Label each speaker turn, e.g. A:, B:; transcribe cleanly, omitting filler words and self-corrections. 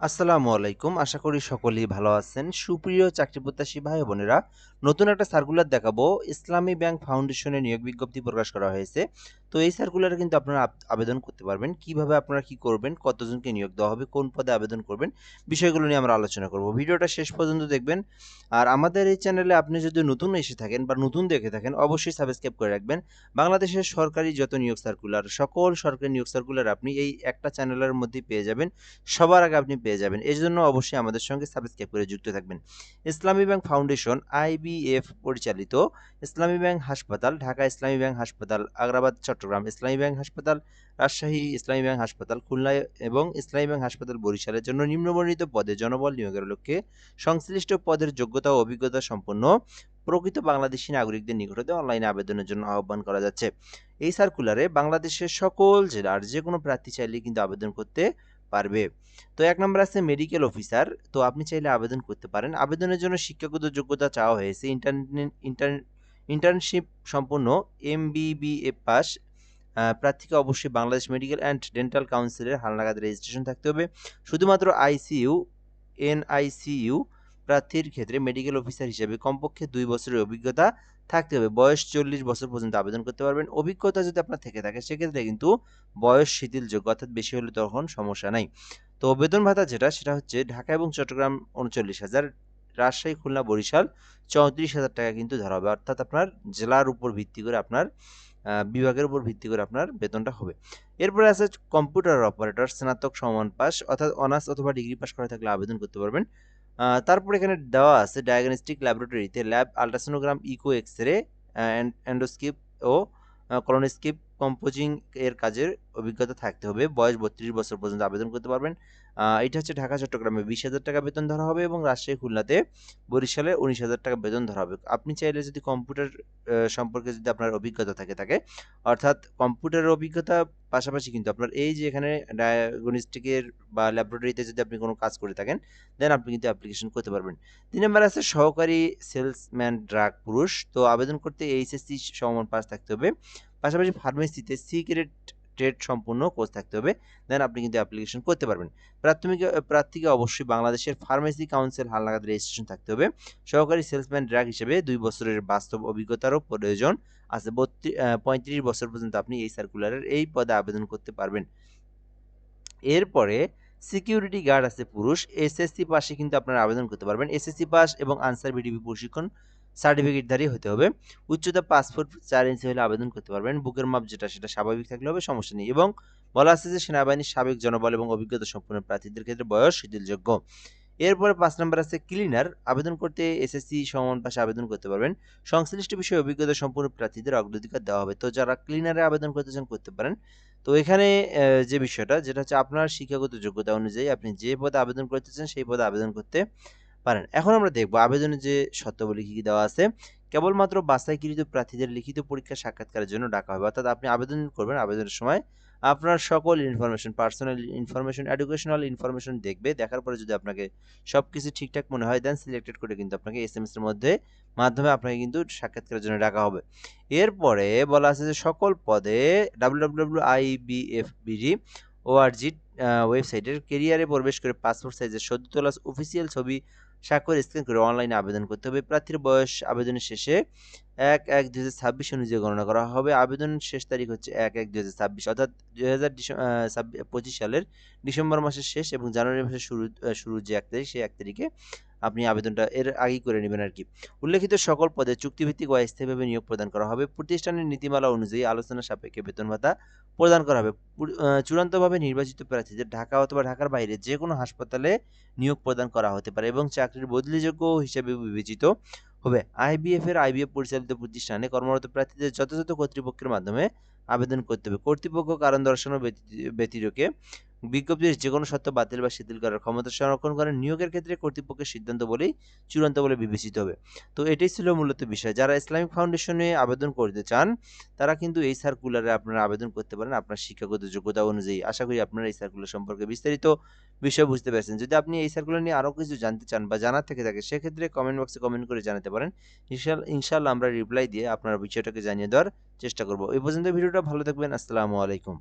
A: আসসালামু আলাইকুম। আশা করি সকলেই ভালো আছেন। সুপ্রিয় চাকরিপ্রত্যাশী ভাই ও বোনেরা, নতুন একটা সার্কুলার দেখাবো। ইসলামী ব্যাংক ফাউন্ডেশনে নিয়োগ বিজ্ঞপ্তি প্রকাশ করা হয়েছে। তো এই সার্কুলারে কিন্তু আপনারা আবেদন করতে পারবেন। কিভাবে আপনারা কি করবেন, কতজনকে নিয়োগ দেওয়া হবে, কোন পদে আবেদন করবেন, বিষয়গুলো নিয়ে আমরা আলোচনা করব। ভিডিওটা শেষ পর্যন্ত দেখবেন। আর আমাদের এই চ্যানেলে আপনি যদি নতুন এসে থাকেন বা নতুন দেখে থাকেন, অবশ্যই সাবস্ক্রাইব করে রাখবেন। বাংলাদেশের সরকারি যত নিয়োগ সার্কুলার, সকল সরকারি নিয়োগ সার্কুলার আপনি এই একটা চ্যানেলের মধ্যেই পেয়ে যাবেন। সবার আগে আপনি পেয়ে যাবেন। এজন্য অবশ্যই আমাদের সঙ্গে সাবস্ক্রাইব করে যুক্ত থাকবেন। ইসলামী ব্যাংক ফাউন্ডেশন আইবিএফ পরিচালিত ইসলামী ব্যাংক হাসপাতাল, ঢাকা ইসলামী ব্যাংক হাসপাতাল, আগ্রাবাদ চট্টগ্রাম ইসলামী ব্যাংক হাসপাতাল, রাজশাহী ইসলামী ব্যাংক হাসপাতাল, খুলনা এবং ইসলামী ব্যাংক হাসপাতাল বরিশালের জন্য নিম্নবর্ণিত পদে জনবল নিয়োগের লক্ষ্যে সংশ্লিষ্ট পদের যোগ্যতা ও অভিজ্ঞতা সম্পন্ন প্রকৃত বাংলাদেশী নাগরিকদের নিকট হতে অনলাইনে আবেদনের জন্য আহ্বান করা যাচ্ছে। এই সার্কুলারে বাংলাদেশের সকল জেলার যে কোনো প্রার্থী চাইলে কিন্তু আবেদন করতে পারবে। তো ১ নম্বরে আছে মেডিকেল অফিসার। তো আপনি চাইলে আবেদন করতে পারেন। আবেদনের জন্য শিক্ষাগত যোগ্যতা চাওয়া হয়েছে। ইন্টার্নশিপ সম্পন্ন এমবিবিএ পাস প্রার্থীকে অবশ্যই বাংলাদেশ মেডিকেল অ্যান্ড ডেন্টাল কাউন্সিলের হালনাগাদ রেজিস্ট্রেশন থাকতে হবে। শুধুমাত্র আইসিইউ, এনআইসিইউ প্রার্থীর ক্ষেত্রে মেডিকেল অফিসার হিসেবে কমপক্ষে ২ বছরের অভিজ্ঞতা থাকতে হবে। বয়স ৪০ বছর পর্যন্ত আবেদন করতে পারবেন। অভিজ্ঞতা যদি আপনার থেকে থাকে সেক্ষেত্রে কিন্তু বয়স শিথিলযোগ্য, অর্থাৎ বেশি হলে তখন সমস্যা নাই। তো বেতন ভাতা যেটা সেটা হচ্ছে ঢাকা এবং চট্টগ্রাম ৩৯,০০০, রাজশাহী, খুলনা, বরিশাল ৩৪,০০০ টাকা কিন্তু ধরা হবে। অর্থাৎ আপনার জেলার উপর ভিত্তি করে আপনার বিভাগের উপর ভিত্তি করে আপনার বেতনটা হবে। এরপরে আছে কম্পিউটার অপারেটর, স্নাতক সমমান পাস অর্থাৎ অনার্স অথবা ডিগ্রি পাস করা থাকলে আবেদন করতে পারবেন। তারপর এখানে দেওয়া আছে ডায়াগনস্টিক ল্যাবরেটরিতে lab, ultrasonogram, echo, X-ray, endoscope ও কলোনোস্কোপ কম্পোজিং এর কাজের অভিজ্ঞতা থাকতে হবে। বয়স ৩২ বছর পর্যন্ত আবেদন করতে পারবেন। এটা হচ্ছে ঢাকা চট্টগ্রামে ২০,০০০ টাকা বেতন ধরা হবে এবং রাজশাহী খুলনাতে বরিশালে ১৯,০০০ টাকা বেতন ধরা হবে। আপনি চাইলে যদি কম্পিউটার সম্পর্কে যদি আপনার অভিজ্ঞতা থাকে, অর্থাৎ কম্পিউটারের অভিজ্ঞতা পাশাপাশি কিন্তু আপনার এই যে এখানে ডায়াগনস্টিকের বা ল্যাবরেটরিতে যদি আপনি কোনো কাজ করে থাকেন, দেন আপনি কিন্তু অ্যাপ্লিকেশন করতে পারবেন। ৩ নম্বরে আছে সহকারী সেলসম্যান ড্রাগ পুরুষ। তো আবেদন করতে এইচএসসি সমমান পাস থাকতে হবে। পাশাপাশি ফার্মেসিতে সি গ্রেড ট্রেড সম্পূর্ণ কোর্স থাকতে হবে। দেন আপনি কিন্তু অ্যাপ্লিকেশন করতে পারবেন। প্রার্থীকে অবশ্যই বাংলাদেশের ফার্মেসি কাউন্সিল হালনাগাদ রেজিস্ট্রেশন থাকতে হবে। সহকারী সেলসম্যান ড্রাগ হিসেবে ২ বছরের বাস্তব অভিজ্ঞতারও প্রয়োজন আছে। ৩৫ বছর পর্যন্ত আপনি এই সার্কুলারের এই পদে আবেদন করতে পারবেন। এরপরে সিকিউরিটি গার্ড আছে পুরুষ। এসএসসি পাশে কিন্তু আপনারা আবেদন করতে পারবেন। এসএসসি পাস এবং আনসার ভিডিপি প্রশিক্ষণ সার্টিফিকেটধারী হতে হবে। উচ্চতা ৫ ফুট ৪ ইঞ্চি হলে আবেদন করতে পারবেন। বুকের মাপ যেটা সেটা স্বাভাবিক থাকলে হবে, সমস্যা নেই। এবং বলা আছে যে সেনাবাহিনীর সাবেক জনবল এবং অভিজ্ঞতা সম্পন্ন প্রার্থীদের ক্ষেত্রে বয়স শিথিলযোগ্য। এরপরে ৫ নম্বর আছে ক্লিনার। আবেদন করতে এসএসসি সমমান পাশে আবেদন করতে পারবেন। সংশ্লিষ্ট বিষয়ে অভিজ্ঞতা সম্পন্ন প্রার্থীদের অগ্রাধিকার দেওয়া হবে। তো যারা ক্লিনারে আবেদন করতে চান করতে পারেন। তো এখানে যে বিষয়টা যেটা হচ্ছে আপনার শিক্ষাগত যোগ্যতা অনুযায়ী আপনি যে পদে আবেদন করতে চান সেই পদে আবেদন করতে পারেন। এখন আমরা দেখব আবেদনের যে শর্তাবলী কি দেওয়া আছে। কেবলমাত্র বাছাইকৃত প্রার্থীদের লিখিত পরীক্ষা সাক্ষাৎকারের জন্য ডাকা হবে। অর্থাৎ আপনি আবেদন করবেন, আবেদনের সময় আপনার সকল information, personal information, educational information দেখবে। দেখার পরে যদি আপনাকে সবকিছু ঠিকঠাক মনে হয় দেন সিলেক্টেড করে কিন্তু আপনাকে এসএমএস এর মাধ্যমে আপনাকে কিন্তু সাক্ষাৎকারের জন্য ডাকা হবে। এরপরে বলা আছে যে সকল পদে www.ibfbg.org ওয়েবসাইটের কেরিয়ারে প্রবেশ করে পাসপোর্ট সাইজের সদ্য তোলা অফিসিয়াল ছবি স্বাক্ষর স্ক্যান করে অনলাইনে আবেদন করতে হবে। প্রার্থীর বয়স আবেদনের শেষে ১/১/২০২৬ অনুযায়ী গণনা করা হবে। আবেদনের শেষ তারিখ হচ্ছে ১/১/২০২৬ অর্থাৎ ২০২৫ সালের ডিসেম্বর মাসের শেষ এবং জানুয়ারি মাসের শুরুর যে ১ তারিখ সেই ১ তারিখে আপনি আবেদনটা এর আগেই করে নেবেন আরকি। উল্লেখিত সকল পদে চুক্তিভিত্তিক ও স্থায়ীভাবে নিয়োগ প্রদান করা হবে। প্রতিষ্ঠানের নীতিমালা অনুযায়ী আলোচনা সাপেক্ষে বেতন ভাতা প্রদান করা হবে। চূড়ান্তভাবে নির্বাচিত প্রার্থীদের ঢাকা অথবা ঢাকার বাইরে যেকোনো হাসপাতালে নিয়োগ প্রদান করা হতে পারে এবং চাকরির বদলিযোগ্য হিসেবে বিবেচিত হবে। আইবিএফ পরিচালিত প্রতিষ্ঠানে কর্মরত প্রার্থীদের যথাযথ কর্তৃপক্ষের মাধ্যমে আবেদন করতে হবে। কর্তৃপক্ষ কারণ দর্শানো ব্যতিরেকে বিজ্ঞপ্তির যেকোনো শর্ত বাতিল বা শিথিল করার ক্ষমতা সংরক্ষণ করেন। নিয়োগের ক্ষেত্রে কর্তৃপক্ষের সিদ্ধান্ত বলেই চূড়ান্ত বলে বিবেচিত হবে। তো এটাই ছিল মূলত বিষয়। যারা ইসলামিক ফাউন্ডেশনে আবেদন করতে চান তারা কিন্তু এই সার্কুলারে আপনারা আবেদন করতে পারেন আপনার শিক্ষাগত যোগ্যতা অনুযায়ী। আশা করি আপনারা এই সার্কুলার সম্পর্কে বিস্তারিত বিষয় বুঝতে পেরেছেন। যদি আপনি এই সার্কুলার নিয়ে আরো কিছু জানতে চান বা জানার থেকে থাকে সেক্ষেত্রে কমেন্ট বক্সে কমেন্ট করে জানাতে পারেন। ইনশাআল্লাহ আমরা রিপ্লাই দিয়ে আপনার বিষয়টাকে জানিয়ে দেওয়ার চেষ্টা করব। এই পর্যন্ত ভিডিওটা ভালো থাকবেন। আসসালামু আলাইকুম।